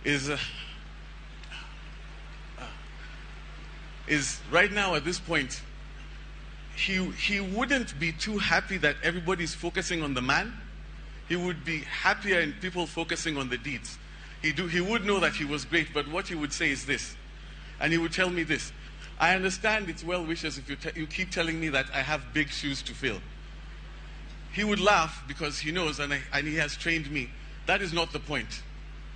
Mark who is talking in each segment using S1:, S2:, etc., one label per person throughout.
S1: is right now at this point, he wouldn't be too happy that everybody's focusing on the man. He would be happier in people focusing on the deeds. He would know that he was great, but what he would say is this, and he would tell me this: I understand it's well wishes if you keep telling me that I have big shoes to fill. He would laugh because he knows, and he has trained me. That is not the point.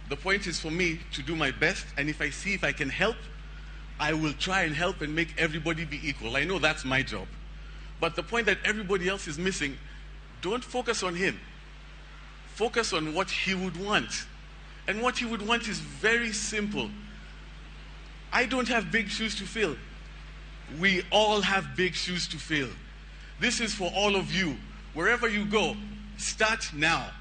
S1: The point is for me to do my best, and if I see if I can help, I will try and help and make everybody be equal. I know that's my job. But the point that everybody else is missing, don't focus on him. Focus on what he would want. And what he would want is very simple. I don't have big shoes to fill. We all have big shoes to fill. This is for all of you. Wherever you go, start now.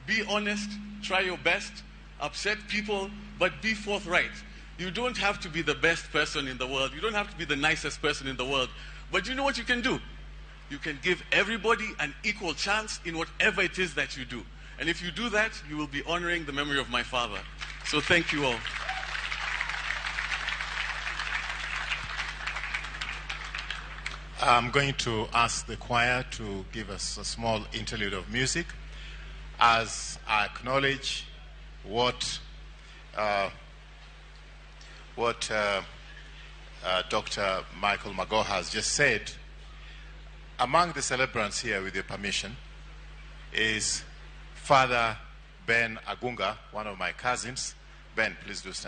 S1: Be honest, try your best, upset people, but be forthright. You don't have to be the best person in the world. You don't have to be the nicest person in the world. But you know what you can do? You can give everybody an equal chance in whatever it is that you do. And if you do that, you will be honoring the memory of my father. So thank you all.
S2: I'm going to ask the choir to give us a small interlude of music as I acknowledge what Dr. Michael Magoha has just said. Among the celebrants here, with your permission, is Father Ben Agunga, one of my cousins. Ben, please do stand.